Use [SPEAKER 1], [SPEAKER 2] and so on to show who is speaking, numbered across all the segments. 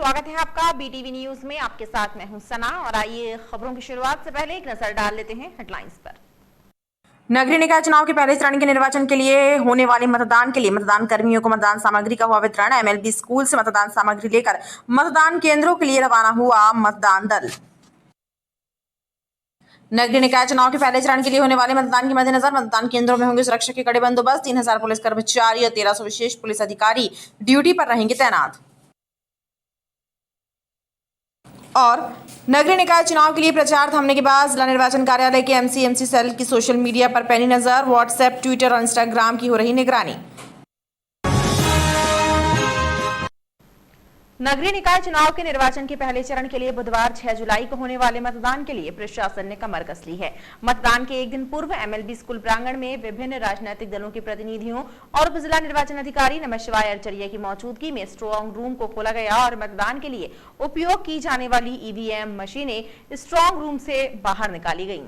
[SPEAKER 1] स्वागत है आपका बीटीवी न्यूज में। आपके साथ मैं हूं सना और आइए खबरों की शुरुआत से पहले एक नजर डाल लेते हैं हेडलाइंस पर। नगरीय निकाय चुनाव के पहले चरण के निर्वाचन के लिए होने वाले मतदान के लिए मतदान कर्मियों को मतदान सामग्री का हुआ वितरण। एमएलबी स्कूल से मतदान सामग्री लेकर मतदान केंद्रों के लिए रवाना हुआ मतदान दल। नगरीय निकाय चुनाव के पहले चरण के लिए होने वाले मतदान के मद्देनजर मतदान केंद्रों में होंगे सुरक्षा के कड़े बंदोबस्त। 3000 पुलिस कर्मचारी और 1300 विशेष पुलिस अधिकारी ड्यूटी पर रहेंगे तैनात। और नगरीय निकाय चुनाव के लिए प्रचार थमने के बाद जिला निर्वाचन कार्यालय के एमसी सेल की सोशल मीडिया पर पैनी नजर। व्हाट्सएप, ट्विटर और इंस्टाग्राम की हो रही निगरानी। नगरीय निकाय चुनाव के निर्वाचन के पहले चरण के लिए बुधवार 6 जुलाई को होने वाले मतदान के लिए प्रशासन ने कमर कस ली है। मतदान के एक दिन पूर्व एमएलबी स्कूल प्रांगण में विभिन्न राजनीतिक दलों के प्रतिनिधियों और उप जिला निर्वाचन अधिकारी नमशिवाय आचार्य की मौजूदगी में स्ट्रांग रूम को खोला गया और मतदान के लिए उपयोग की जाने वाली ईवीएम मशीनें स्ट्रांग रूम से बाहर निकाली गयी।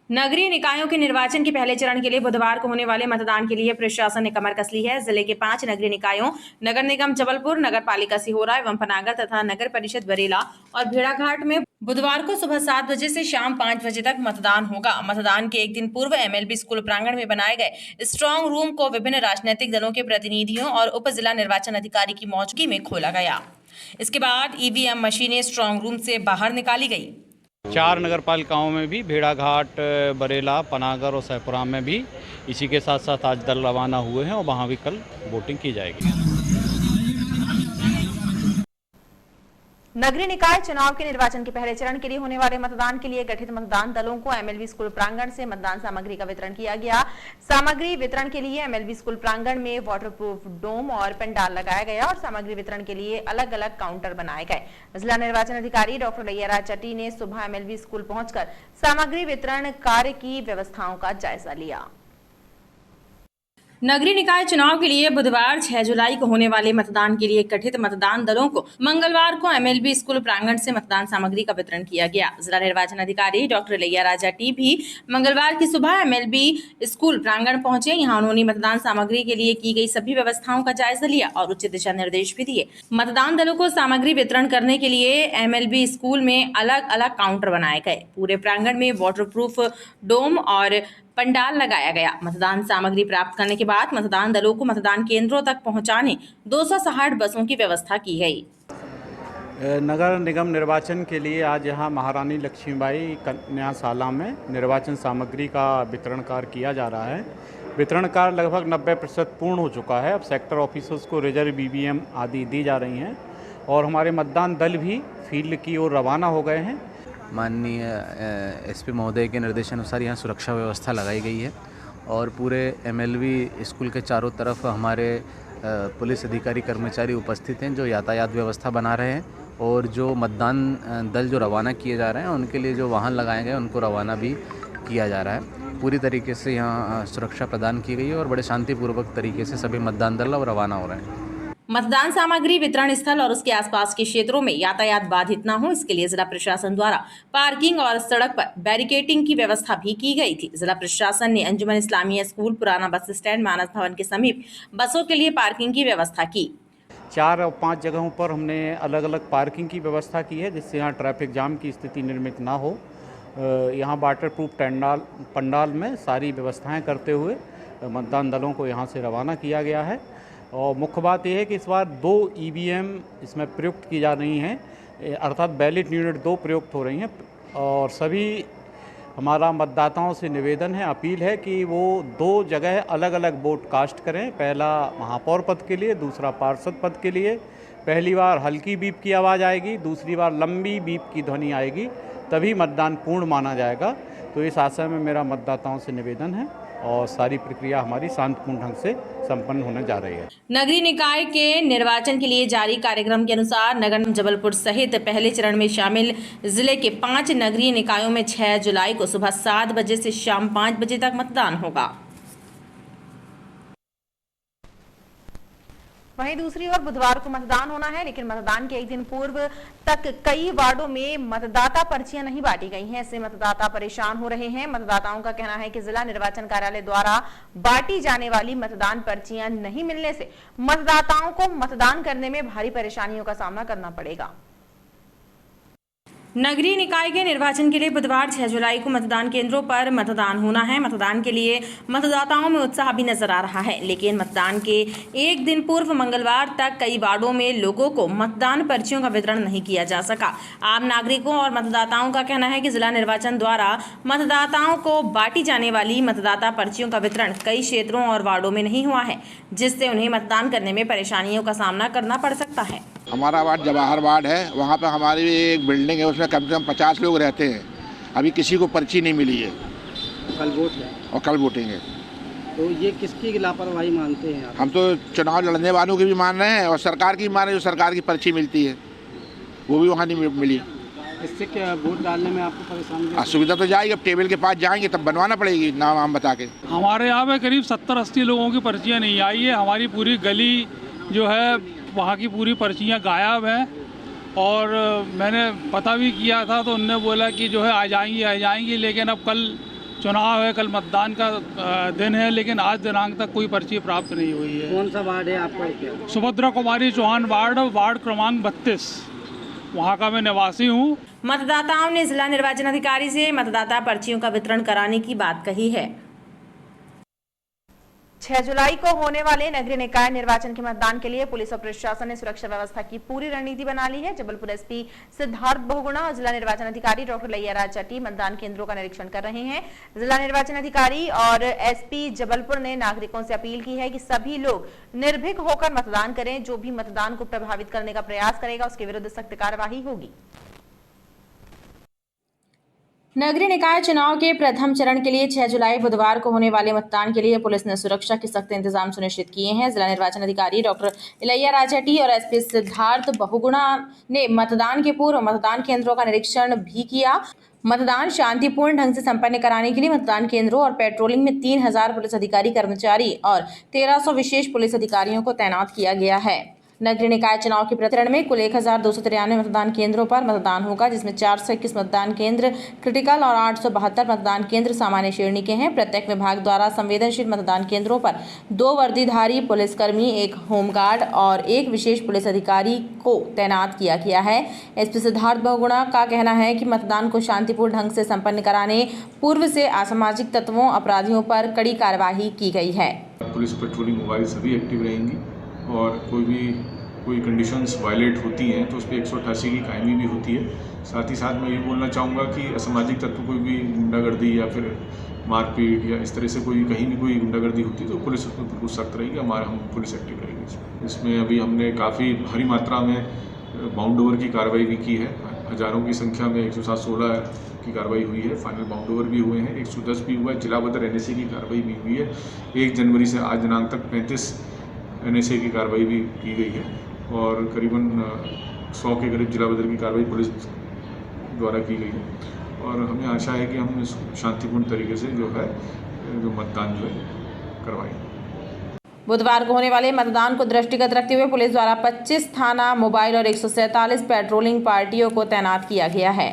[SPEAKER 1] नगरीय निकायों के निर्वाचन के पहले चरण के लिए बुधवार को होने वाले मतदान के लिए प्रशासन ने कमर कस ली है। जिले के 5 नगरीय निकायों नगर निगम जबलपुर, नगर पालिका सिहोरा एवं पनागर तथा नगर परिषद बरेला और भेड़ाघाट में बुधवार को सुबह 7 बजे से शाम 5 बजे तक मतदान होगा। मतदान के एक दिन पूर्व एमएलबी स्कूल प्रांगण में बनाए गए स्ट्रांग रूम को विभिन्न राजनीतिक दलों के प्रतिनिधियों और उप जिला निर्वाचन अधिकारी की मौजूदगी में खोला गया। इसके बाद ईवीएम मशीनें स्ट्रांग रूम से बाहर निकाली गई।
[SPEAKER 2] 4 नगर पालिकाओं में भी भेड़ाघाट, बरेला, पनागर और सहपुरा में भी इसी के साथ साथ आज दल रवाना हुए हैं और वहां भी कल वोटिंग की जाएगी।
[SPEAKER 1] नगरीय निकाय चुनाव के निर्वाचन के पहले चरण के लिए होने वाले मतदान के लिए गठित मतदान दलों को एमएलबी स्कूल प्रांगण से मतदान सामग्री का वितरण किया गया। सामग्री वितरण के लिए एमएलबी स्कूल प्रांगण में वाटरप्रूफ डोम और पंडाल लगाया गया और सामग्री वितरण के लिए अलग अलग काउंटर बनाए गए। जिला निर्वाचन अधिकारी डॉक्टर लैया चट्टी ने सुबह एमएलबी स्कूल पहुंचकर सामग्री वितरण कार्य की व्यवस्थाओं का जायजा लिया। नगरीय निकाय चुनाव के लिए बुधवार 6 जुलाई को होने वाले मतदान के लिए गठित मतदान दलों को मंगलवार को एमएलबी स्कूल प्रांगण से मतदान सामग्री का वितरण किया गया। जिला निर्वाचन अधिकारी डॉक्टर लैया चट्टी भी मंगलवार की सुबह एमएलबी स्कूल प्रांगण पहुंचे। यहां उन्होंने मतदान सामग्री के लिए की गई सभी व्यवस्थाओं का जायजा लिया और उचित दिशा निर्देश भी दिए। मतदान दलों को सामग्री वितरण करने के लिए एमएलबी स्कूल में अलग अलग काउंटर बनाए गए। पूरे प्रांगण में वाटरप्रूफ डोम और पंडाल लगाया गया। मतदान सामग्री प्राप्त करने के बाद मतदान दलों को मतदान केंद्रों तक पहुंचाने 260 बसों की व्यवस्था की गई।
[SPEAKER 2] नगर निगम निर्वाचन के लिए आज यहाँ महारानी लक्ष्मीबाई कन्याशाला में निर्वाचन सामग्री का वितरण कार्य किया जा रहा है। वितरण कार्य लगभग 90% पूर्ण हो चुका है। अब सेक्टर ऑफिसर्स को रिजर्व ईवीएम आदि दी जा रही हैं और हमारे मतदान दल भी फील्ड की ओर रवाना हो गए हैं।
[SPEAKER 3] माननीय एसपी महोदय के निर्देशानुसार यहाँ सुरक्षा व्यवस्था लगाई गई है और पूरे एमएलबी स्कूल के चारों तरफ हमारे पुलिस अधिकारी कर्मचारी उपस्थित हैं जो यातायात व्यवस्था बना रहे हैं और जो मतदान दल जो रवाना किए जा रहे हैं उनके लिए जो वाहन लगाए गए उनको रवाना भी किया जा रहा है। पूरी तरीके से यहाँ सुरक्षा प्रदान की गई है और बड़े शांतिपूर्वक तरीके से सभी मतदान दल अब रवाना हो रहे हैं।
[SPEAKER 1] मतदान सामग्री वितरण स्थल और उसके आसपास के क्षेत्रों में यातायात बाधित न हो, इसके लिए जिला प्रशासन द्वारा पार्किंग और सड़क पर बैरिकेडिंग की व्यवस्था भी की गई थी। जिला प्रशासन ने अंजुमन इस्लामिया स्कूल, पुराना बस स्टैंड, मानस भवन के समीप बसों के लिए पार्किंग की व्यवस्था की।
[SPEAKER 2] 4 और 5 जगहों पर हमने अलग अलग पार्किंग की व्यवस्था की है जिससे यहाँ ट्रैफिक जाम की स्थिति निर्मित ना हो। यहाँ वाटरप्रूफ पंडाल में सारी व्यवस्थाएँ करते हुए मतदान दलों को यहाँ से रवाना किया गया है। और मुख्य बात यह है कि इस बार 2 ईवीएम इसमें प्रयुक्त की जा रही हैं, अर्थात बैलेट यूनिट 2 प्रयुक्त हो रही हैं और सभी हमारा मतदाताओं से निवेदन है, अपील है कि वो 2 जगह अलग अलग वोट कास्ट करें। पहला महापौर पद के लिए, दूसरा पार्षद पद के लिए। पहली बार हल्की बीप की आवाज़ आएगी, दूसरी बार लंबी बीप की ध्वनि आएगी, तभी मतदान पूर्ण माना जाएगा। तो इस आशय में मेरा मतदाताओं से निवेदन है और सारी प्रक्रिया हमारी शांतिपूर्ण ढंग से संपन्न होने जा रही है।
[SPEAKER 1] नगरीय निकाय के निर्वाचन के लिए जारी कार्यक्रम के अनुसार नगर निगम जबलपुर सहित पहले चरण में शामिल जिले के 5 नगरीय निकायों में 6 जुलाई को सुबह 7 बजे से शाम 5 बजे तक मतदान होगा। वहीं दूसरी ओर बुधवार को मतदान होना है, लेकिन मतदान के एक दिन पूर्व तक कई वार्डों में मतदाता पर्चियां नहीं बांटी गई हैं। इससे मतदाता परेशान हो रहे हैं। मतदाताओं का कहना है कि जिला निर्वाचन कार्यालय द्वारा बांटी जाने वाली मतदान पर्चियां नहीं मिलने से मतदाताओं को मतदान करने में भारी परेशानियों का सामना करना पड़ेगा। नगरीय निकाय के निर्वाचन के लिए बुधवार 6 जुलाई को मतदान केंद्रों पर मतदान होना है। मतदान के लिए मतदाताओं में उत्साह भी नजर आ रहा है, लेकिन मतदान के एक दिन पूर्व मंगलवार तक कई वार्डों में लोगों को मतदान पर्चियों का वितरण नहीं किया जा सका। आम नागरिकों और मतदाताओं का कहना है कि जिला निर्वाचन द्वारा मतदाताओं को बांटी जाने वाली मतदाता पर्चियों का वितरण कई क्षेत्रों और वार्डों में नहीं हुआ है, जिससे उन्हें मतदान करने में परेशानियों का सामना करना पड़ सकता है।
[SPEAKER 4] हमारा वार्ड जवाहर वार्ड है, वहाँ पे हमारी एक बिल्डिंग है, उसमें कम से कम 50 लोग रहते हैं। अभी किसी को पर्ची नहीं मिली है।
[SPEAKER 5] कल वोट है
[SPEAKER 4] और कल वोटिंग है।
[SPEAKER 5] तो ये किसकी लापरवाही मानते हैं आप?
[SPEAKER 4] हम तो चुनाव लड़ने वालों की भी मान रहे हैं और सरकार की मान रहे हैं। जो सरकार की पर्ची मिलती है वो भी वहाँ नहीं मिली।
[SPEAKER 5] इससे क्या वोट डालने में आपको परेशानी?
[SPEAKER 4] असुविधा तो जाएगी। अब टेबल के पास जाएंगे तब बनवाना पड़ेगी नाम वाम बता के।
[SPEAKER 6] हमारे यहाँ पे करीब 70-80 लोगों की पर्चियाँ नहीं आई है। हमारी पूरी गली जो है वहाँ की पूरी पर्चियाँ गायब हैं। और मैंने पता भी किया था तो उनने बोला कि जो है आ जाएंगी, लेकिन अब कल चुनाव है, कल मतदान का दिन है, लेकिन आज दिनांक तक कोई पर्ची प्राप्त नहीं हुई है।
[SPEAKER 5] कौन सा वार्ड है आपका?
[SPEAKER 6] सुभद्रा कुमारी चौहान वार्ड क्रमांक 32, वहाँ का मैं निवासी हूँ।
[SPEAKER 1] मतदाताओं ने जिला निर्वाचन अधिकारी से मतदाता पर्चियों का वितरण कराने की बात कही है। 6 जुलाई को होने वाले नगरीय निकाय निर्वाचन के मतदान के लिए पुलिस और प्रशासन ने सुरक्षा व्यवस्था की पूरी रणनीति बना ली है। जबलपुर एसपी सिद्धार्थ बहुगुणा और जिला निर्वाचन अधिकारी डॉक्टर लैया राजा टी मतदान केंद्रों का निरीक्षण कर रहे हैं। जिला निर्वाचन अधिकारी और एसपी जबलपुर ने नागरिकों से अपील की है कि सभी लोग निर्भीक होकर मतदान करें। जो भी मतदान को प्रभावित करने का प्रयास करेगा उसके विरुद्ध सख्त कार्रवाई होगी। नगरीय निकाय चुनाव के प्रथम चरण के लिए 6 जुलाई बुधवार को होने वाले मतदान के लिए पुलिस ने सुरक्षा के सख्त इंतजाम सुनिश्चित किए हैं। जिला निर्वाचन अधिकारी डॉक्टर लैया राजा टी और एसपी सिद्धार्थ बहुगुणा ने मतदान के पूर्व मतदान केंद्रों का निरीक्षण भी किया। मतदान शांतिपूर्ण ढंग से संपन्न कराने के लिए मतदान केंद्रों और पेट्रोलिंग में 3000 पुलिस अधिकारी कर्मचारी और 1300 विशेष पुलिस अधिकारियों को तैनात किया गया है। नगरीय निकाय चुनाव के प्रचरण में कुल 1293 मतदान केंद्रों पर मतदान होगा, जिसमें 421 मतदान केंद्र क्रिटिकल और 872 मतदान केंद्र सामान्य श्रेणी के हैं। प्रत्येक विभाग द्वारा संवेदनशील मतदान केंद्रों पर 2 वर्दीधारी पुलिसकर्मी, 1 होमगार्ड और 1 विशेष पुलिस अधिकारी को तैनात किया गया है। एसपी सिद्धार्थ बहुगुणा का कहना है कि मतदान को शांतिपूर्ण ढंग से संपन्न कराने पूर्व से असामाजिक तत्वों, अपराधियों पर कड़ी कार्रवाई की गई है।
[SPEAKER 7] पुलिस पेट्रोलिंग मोबाइल सभी एक्टिव रहेंगी और कोई कंडीशंस वायलेट होती हैं तो उस पर 188 की कायमी भी होती है। साथ ही साथ मैं ये बोलना चाहूँगा कि असामाजिक तत्व कोई भी गुंडागर्दी या फिर मारपीट या इस तरह से कहीं भी कोई गुंडागर्दी होती है तो पुलिस उसमें बिल्कुल सख्त रहेगी। हम पुलिस एक्टिव रहेगी। इसमें अभी हमने काफ़ी भारी मात्रा में बाउंड ओवर की कार्रवाई भी की है। हज़ारों की संख्या में 116 की कार्रवाई हुई है। फाइनल बाउंड ओवर भी हुए हैं, 110 भी हुआ है। जिलाबद्ध NSA की कार्रवाई भी हुई है। 1 जनवरी से आज दिनांक तक 35 NSA की कार्रवाई भी की गई है और करीबन 100 के करीब जिला बदर की कार्रवाई पुलिस द्वारा की गई है। और हमें आशा है कि हम शांतिपूर्ण तरीके से जो मतदान करवाएंगे।
[SPEAKER 1] बुधवार को होने वाले मतदान को दृष्टिगत रखते हुए पुलिस द्वारा 25 थाना मोबाइल और 147 पेट्रोलिंग पार्टियों को तैनात किया गया है।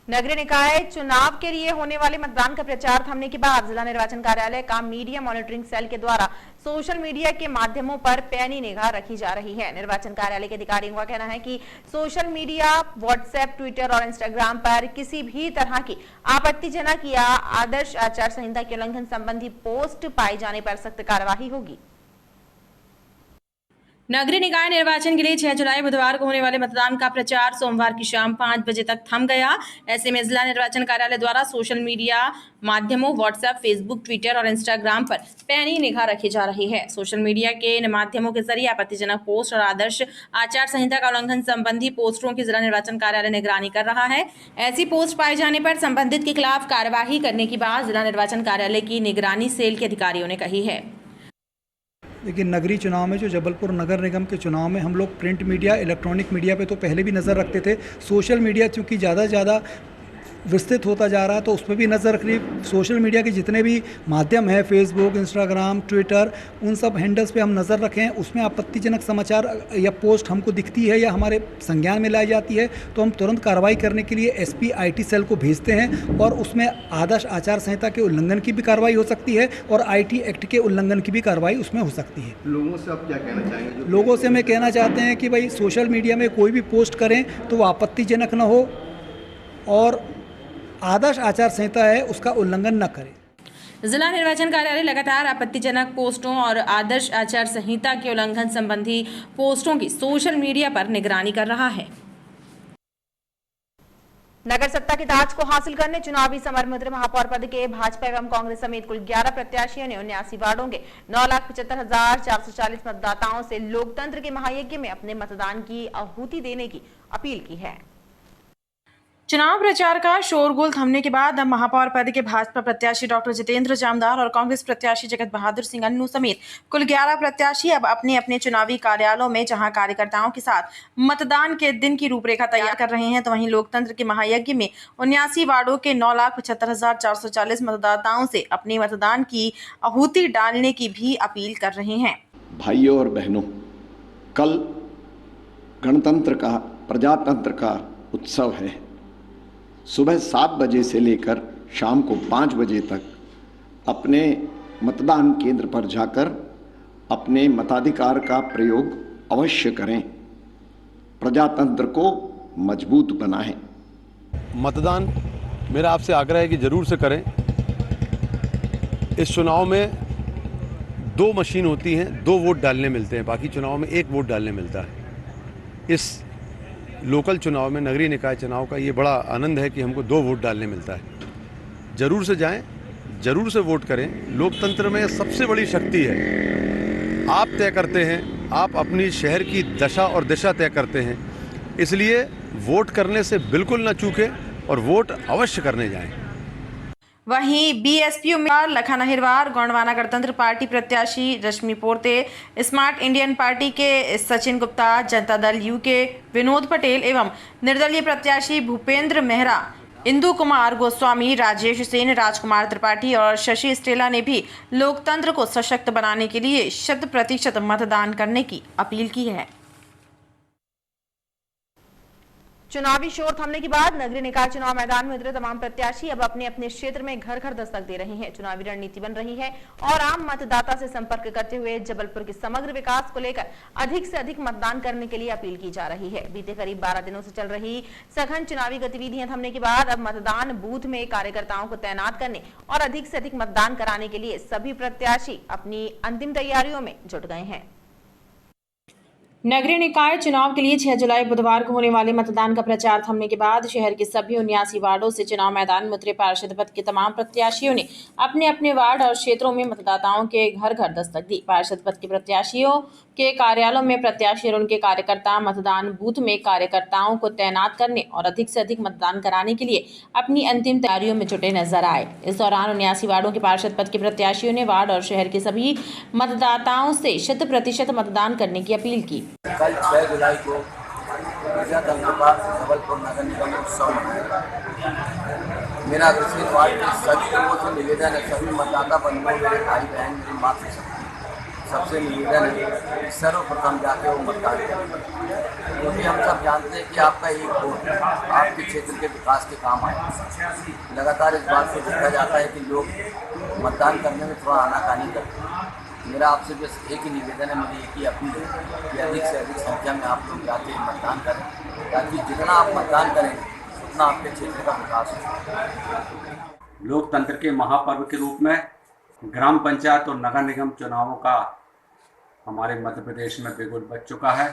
[SPEAKER 1] नगरीय निकाय चुनाव के लिए होने वाले मतदान का प्रचार थमने के बाद जिला निर्वाचन कार्यालय का मीडिया मॉनिटरिंग सेल के द्वारा सोशल मीडिया के माध्यमों पर पैनी निगाह रखी जा रही है। निर्वाचन कार्यालय के अधिकारियों का कहना है कि सोशल मीडिया, व्हाट्सएप, ट्विटर और इंस्टाग्राम पर किसी भी तरह की आपत्तिजनक या आदर्श आचार संहिता के उल्लंघन संबंधी पोस्ट पाए जाने पर सख्त कार्रवाई होगी। नगरीय निकाय निर्वाचन के लिए 6 जुलाई बुधवार को होने वाले मतदान का प्रचार सोमवार की शाम 5 बजे तक थम गया। ऐसे में जिला निर्वाचन कार्यालय द्वारा सोशल मीडिया माध्यमों व्हाट्सएप, फेसबुक, ट्विटर और इंस्टाग्राम पर पैनी निगाह रखी जा रही है। सोशल मीडिया के इन माध्यमों के जरिए आपत्तिजनक पोस्ट और आदर्श आचार संहिता का उल्लंघन संबंधी पोस्टरों की जिला निर्वाचन कार्यालय निगरानी कर रहा है। ऐसी पोस्ट पाए जाने पर संबंधित के खिलाफ कार्यवाही करने की बात जिला निर्वाचन कार्यालय की निगरानी सेल के अधिकारियों ने कही है।
[SPEAKER 8] लेकिन नगरीय चुनाव में जो जबलपुर नगर निगम के चुनाव में हम लोग प्रिंट मीडिया, इलेक्ट्रॉनिक मीडिया पे तो पहले भी नज़र रखते थे। सोशल मीडिया चूँकि ज़्यादा विस्तृत होता जा रहा है, तो उस पर भी नज़र रखनी। सोशल मीडिया के जितने भी माध्यम हैं, फेसबुक, इंस्टाग्राम, ट्विटर, उन सब हैंडल्स पे हम नज़र रखें। उसमें आपत्तिजनक समाचार या पोस्ट हमको दिखती है या हमारे संज्ञान में लाई जाती है तो हम तुरंत कार्रवाई करने के लिए SP IT सेल को भेजते हैं, और उसमें आदर्श आचार संहिता के उल्लंघन की भी कार्रवाई हो सकती है और IT एक्ट के उल्लंघन की भी कार्रवाई उसमें हो सकती है।
[SPEAKER 9] लोगों से आप क्या कहना चाहेंगे?
[SPEAKER 8] लोगों से मैं कहना चाहते हैं कि भाई सोशल मीडिया में कोई भी पोस्ट करें तो वो आपत्तिजनक न हो और आदर्श आचार संहिता है उसका उल्लंघन न करें।
[SPEAKER 1] जिला निर्वाचन कार्यालय लगातार आपत्तिजनक पोस्टों और आदर्श आचार संहिता के उल्लंघन संबंधी पोस्टों की सोशल मीडिया पर निगरानी कर रहा है।
[SPEAKER 10] नगर सत्ता के ताज को हासिल करने चुनावी समर में उतरे महापौर पद के भाजपा एवं कांग्रेस समेत कुल 11 प्रत्याशियों ने 79 वार्डों के 9,75,440 मतदाताओं से लोकतंत्र के महायज्ञ में अपने मतदान की आहुति देने की अपील की है।
[SPEAKER 1] चुनाव प्रचार का शोरगुल थमने के बाद अब महापौर पद के भाजपा प्रत्याशी डॉक्टर जितेंद्र जामदार और कांग्रेस प्रत्याशी जगत बहादुर सिंह अन्नू समेत कुल 11 प्रत्याशी अब अपने अपने चुनावी कार्यालयों में जहां कार्यकर्ताओं के साथ मतदान के दिन की रूपरेखा तैयार कर रहे हैं, तो वहीं लोकतंत्र के महायज्ञ में 79 वार्डों के 9,75,440 मतदाताओं से अपने मतदान की आहुति डालने की भी अपील कर रहे हैं।
[SPEAKER 9] भाइयों और बहनों, कल गणतंत्र का, प्रजातंत्र का उत्सव है। सुबह 7 बजे से लेकर शाम को 5 बजे तक अपने मतदान केंद्र पर जाकर अपने मताधिकार का प्रयोग अवश्य करें। प्रजातंत्र को मजबूत बनाएं।
[SPEAKER 11] मतदान मेरा आपसे आग्रह है कि जरूर से करें। इस चुनाव में 2 मशीन होती हैं, 2 वोट डालने मिलते हैं, बाकी चुनाव में 1 वोट डालने मिलता है। इस लोकल चुनाव में, नगरीय निकाय चुनाव का ये बड़ा आनंद है कि हमको 2 वोट डालने मिलता है। जरूर से जाएं, जरूर से वोट करें। लोकतंत्र में सबसे बड़ी शक्ति है, आप तय करते हैं, आप अपनी शहर की दशा और दिशा तय करते हैं। इसलिए वोट करने से बिल्कुल न चूकें और वोट अवश्य करने जाएं।
[SPEAKER 1] वहीं BSP उम्मीदवार लखन अहिरवार, गोंडवाना गणतंत्र पार्टी प्रत्याशी रश्मि पोर्ते, स्मार्ट इंडियन पार्टी के सचिन गुप्ता, जनता दल U के विनोद पटेल एवं निर्दलीय प्रत्याशी भूपेंद्र मेहरा, इंदु कुमार गोस्वामी, राजेश सेन, राजकुमार त्रिपाठी और शशि स्टेला ने भी लोकतंत्र को सशक्त बनाने के लिए 100% मतदान करने की अपील की है।
[SPEAKER 10] चुनावी शोर थमने के बाद नगरीय निकाय चुनाव मैदान में उतरे तमाम प्रत्याशी अब अपने अपने क्षेत्र में घर घर दस्तक दे रहे हैं। चुनावी रणनीति बन रही है और आम मतदाता से संपर्क करते हुए जबलपुर के समग्र विकास को लेकर अधिक से अधिक मतदान करने के लिए अपील की जा रही है। बीते करीब 12 दिनों से चल रही सघन चुनावी गतिविधियां थमने के बाद अब मतदान बूथ में कार्यकर्ताओं को तैनात करने और अधिक से अधिक मतदान कराने के लिए सभी प्रत्याशी अपनी अंतिम तैयारियों में जुट गए हैं।
[SPEAKER 1] नगरीय निकाय चुनाव के लिए 6 जुलाई बुधवार को होने वाले मतदान का प्रचार थमने के बाद शहर के सभी 79 वार्डों से चुनाव मैदान में उतरे पार्षद पद के तमाम प्रत्याशियों ने अपने अपने वार्ड और क्षेत्रों में मतदाताओं के घर घर दस्तक दी। पार्षद पद के प्रत्याशियों के कार्यालयों में प्रत्याशी और उनके कार्यकर्ता मतदान बूथ में कार्यकर्ताओं को तैनात करने और अधिक से अधिक मतदान कराने के लिए अपनी अंतिम तैयारियों में जुटे नजर आए। इस दौरान 79 वार्डों के पार्षद पद के प्रत्याशियों ने वार्ड और शहर के सभी मतदाताओं से 100% मतदान करने की अपील की।
[SPEAKER 12] कल 6 जुलाई को प्रजातंत्र पार्क जबलपुर नगर निगम उत्सव मनाएगा। मेरा अग्रसेन वार्ड के सभी लोगों से निवेदन है, सभी मतदाता बंधुओं, मेरे भाई बहन, मेरी माँ सबसे निवेदन है कि सर्वप्रथम जाके वो मतदान करें, क्योंकि हम सब जानते हैं कि आपका एक वोट आपके क्षेत्र के विकास के काम आए। लगातार इस बात को देखा जाता है कि लोग मतदान करने में थोड़ा आनाकानी करते हैं। मेरा आपसे बस एक ही निवेदन है, मेरी एक ही अपील है कि अधिक से अधिक संख्या में आप लोग जाके मतदान करें, ताकि जितना आप मतदान करें उतना आपके क्षेत्र का विकास हो।
[SPEAKER 5] लोकतंत्र के महापर्व के रूप में ग्राम पंचायत और नगर निगम चुनावों का हमारे मध्य प्रदेश में बिगुल बज चुका है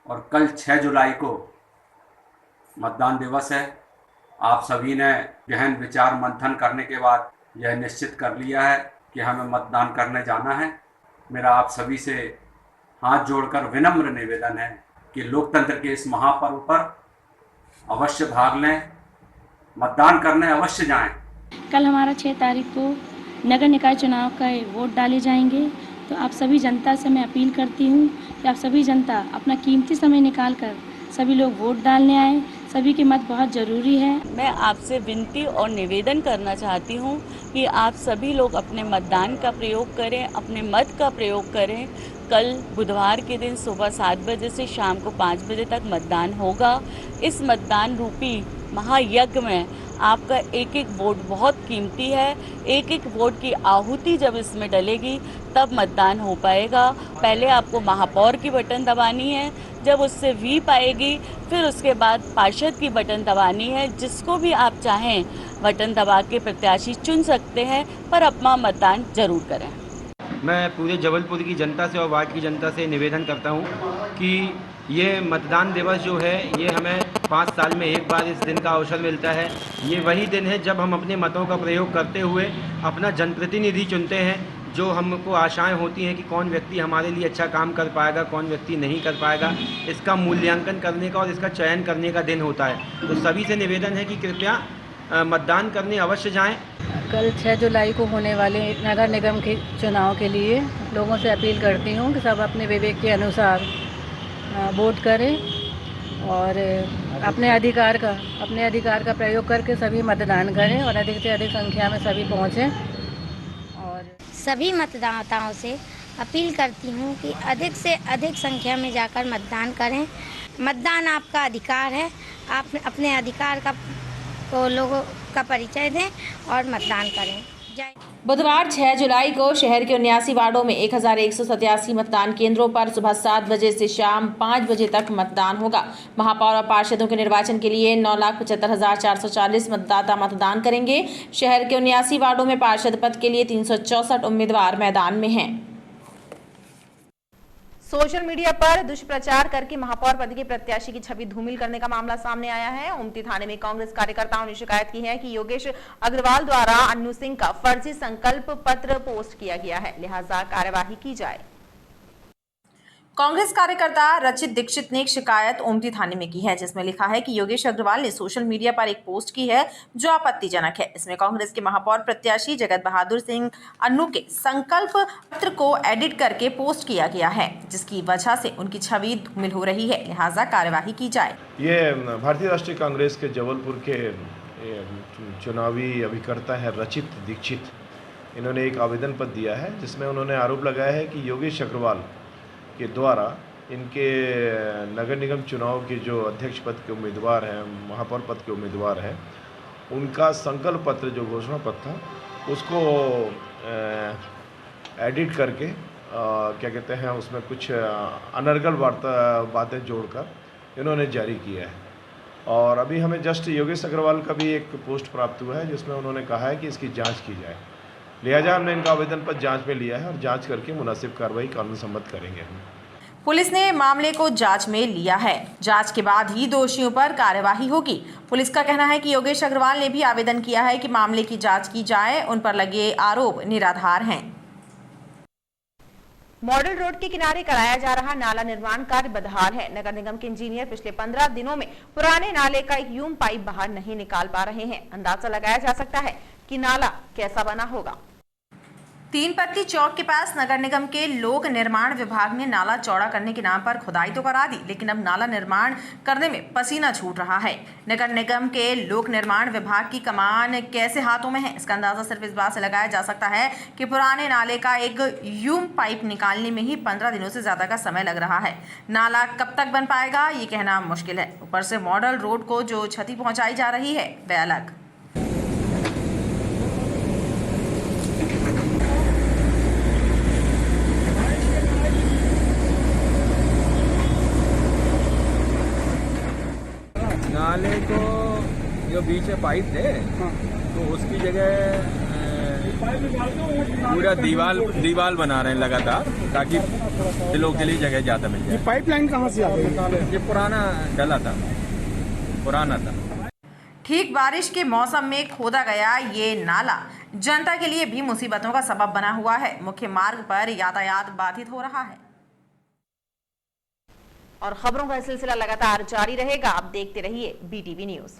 [SPEAKER 5] और कल 6 जुलाई को मतदान दिवस है। आप सभी ने गहन विचार मंथन करने के बाद यह निश्चित कर लिया है कि हमें मतदान करने जाना है। मेरा आप सभी से हाथ जोड़कर विनम्र निवेदन है कि लोकतंत्र के इस महापर्व पर अवश्य भाग लें, मतदान करने अवश्य जाएं।
[SPEAKER 13] कल हमारा 6 तारीख को नगर निकाय चुनाव का वोट डाले जाएंगे, तो आप सभी जनता से मैं अपील करती हूँ कि आप सभी जनता अपना कीमती समय निकाल कर सभी लोग वोट डालने आएँ। सभी की मत बहुत ज़रूरी है।
[SPEAKER 14] मैं आपसे विनती और निवेदन करना चाहती हूँ कि आप सभी लोग अपने मतदान का प्रयोग करें, अपने मत का प्रयोग करें। कल बुधवार के दिन सुबह 7 बजे से शाम को 5 बजे तक मतदान होगा। इस मतदान रूपी महायज्ञ में आपका एक एक वोट बहुत कीमती है। एक एक वोट की आहुति जब इसमें डलेगी तब मतदान हो पाएगा। पहले आपको महापौर की बटन दबानी है, जब उससे व्हीप आएगी फिर उसके बाद पार्षद की बटन दबानी है। जिसको भी आप चाहें बटन दबा के प्रत्याशी चुन सकते हैं, पर अपना मतदान जरूर करें।
[SPEAKER 15] मैं पूरे जबलपुर की जनता से और वार्ड की जनता से निवेदन करता हूं कि ये मतदान दिवस जो है ये हमें 5 साल में एक बार इस दिन का अवसर मिलता है। ये वही दिन है जब हम अपने मतों का प्रयोग करते हुए अपना जनप्रतिनिधि चुनते हैं। जो हमको आशाएं होती हैं कि कौन व्यक्ति हमारे लिए अच्छा काम कर पाएगा, कौन व्यक्ति नहीं कर पाएगा, इसका मूल्यांकन करने का और इसका चयन करने का दिन होता है। तो सभी से निवेदन है कि कृपया मतदान करने अवश्य जाएं।
[SPEAKER 16] कल 6 जुलाई को होने वाले नगर निगम के चुनाव के लिए लोगों से अपील करती हूं कि सब अपने विवेक के अनुसार वोट करें और अपने अधिकार का प्रयोग करके सभी मतदान करें और अधिक से अधिक संख्या में सभी पहुंचें। और
[SPEAKER 17] सभी मतदाताओं से अपील करती हूं कि अधिक से अधिक संख्या में जाकर मतदान करें। मतदान आपका अधिकार है, आप अपने अधिकार को लोगों का परिचय दें और मतदान करें।
[SPEAKER 1] बुधवार 6 जुलाई को शहर के 79 वार्डों में 1187 मतदान केंद्रों पर सुबह 7 बजे से शाम 5 बजे तक मतदान होगा। महापौर और पार्षदों के निर्वाचन के लिए 9,75,440 मतदाता मतदान करेंगे। शहर के 79 वार्डों में पार्षद पद के लिए 364 उम्मीदवार मैदान में हैं।
[SPEAKER 10] सोशल मीडिया पर दुष्प्रचार करके महापौर पद के प्रत्याशी की छवि धूमिल करने का मामला सामने आया है। ओमती थाने में कांग्रेस कार्यकर्ताओं ने शिकायत की है कि योगेश अग्रवाल द्वारा अन्नू सिंह का फर्जी संकल्प पत्र पोस्ट किया गया है, लिहाजा कार्यवाही की जाए। कांग्रेस कार्यकर्ता रचित दीक्षित ने एक शिकायत ओमती थाने में की है, जिसमें लिखा है कि योगेश अग्रवाल ने सोशल मीडिया पर एक पोस्ट की है जो आपत्तिजनक है। इसमें कांग्रेस के महापौर प्रत्याशी जगत बहादुर सिंह अन्नू के संकल्प पत्र को एडिट करके पोस्ट किया गया है, जिसकी वजह से उनकी छवि धूमिल हो रही है, लिहाजा कार्यवाही की जाए।
[SPEAKER 7] ये भारतीय राष्ट्रीय कांग्रेस के जबलपुर के चुनावी अभिकर्ता है रचित दीक्षित। इन्होंने एक आवेदन पत्र दिया है जिसमें उन्होंने आरोप लगाया है कि योगेश अग्रवाल के द्वारा इनके नगर निगम चुनाव के जो अध्यक्ष पद के उम्मीदवार हैं, महापौर पद के उम्मीदवार हैं, उनका संकल्प पत्र जो घोषणा पत्र था उसको एडिट करके क्या कहते हैं उसमें कुछ अनर्गल बातें जोड़कर इन्होंने जारी किया है। और अभी हमें जस्ट योगेश अग्रवाल का भी एक पोस्ट प्राप्त हुआ है जिसमें उन्होंने कहा है कि इसकी जांच की जाए। लिहाजा हमने इनका आवेदन पर जांच में लिया है और जांच करके मुनासिब कार्रवाई कानून सम्मत करेंगे।
[SPEAKER 1] पुलिस ने मामले को जांच में लिया है। जांच के बाद ही दोषियों पर कार्यवाही होगी। पुलिस का कहना है कि योगेश अग्रवाल ने भी आवेदन किया है कि मामले की जांच की जाए। उन पर लगे आरोप निराधार हैं। मॉडल रोड के किनारे कराया जा रहा नाला निर्माण कार्य बदहाल है। नगर निगम के इंजीनियर पिछले 15 दिनों में पुराने नाले का एक यूं पाइप बाहर नहीं निकाल पा रहे हैं। अंदाजा लगाया जा सकता है कि नाला कैसा बना होगा। 3 पत्ती चौक के पास नगर निगम के लोक निर्माण विभाग ने नाला चौड़ा करने के नाम पर खुदाई तो करा दी, लेकिन अब नाला निर्माण करने में पसीना छूट रहा है। नगर निगम के लोक निर्माण विभाग की कमान कैसे हाथों में है, इसका अंदाजा सिर्फ इस बात से लगाया जा सकता है कि पुराने नाले का एक यूं पाइप निकालने में ही 15 दिनों से ज्यादा का समय लग रहा है। नाला कब तक बन पाएगा ये कहना मुश्किल है। ऊपर से मॉडल रोड को जो क्षति पहुंचाई जा रही है वह अलग।
[SPEAKER 18] नाले को जो बीच में पाइप थे तो उसकी जगह पूरा दीवाल बना रहे हैं लगातार, ताकि लोग के लिए जगह ज़्यादा मिल जाए।
[SPEAKER 19] पाइपलाइन कहाँ से आ गई?
[SPEAKER 18] ये पुराना डला था, पुराना था।
[SPEAKER 1] ठीक बारिश के मौसम में खोदा गया ये नाला जनता के लिए भी मुसीबतों का सबब बना हुआ है। मुख्य मार्ग पर यातायात बाधित हो रहा है। और खबरों का सिलसिला लगातार जारी रहेगा। आप देखते रहिए BTV न्यूज़।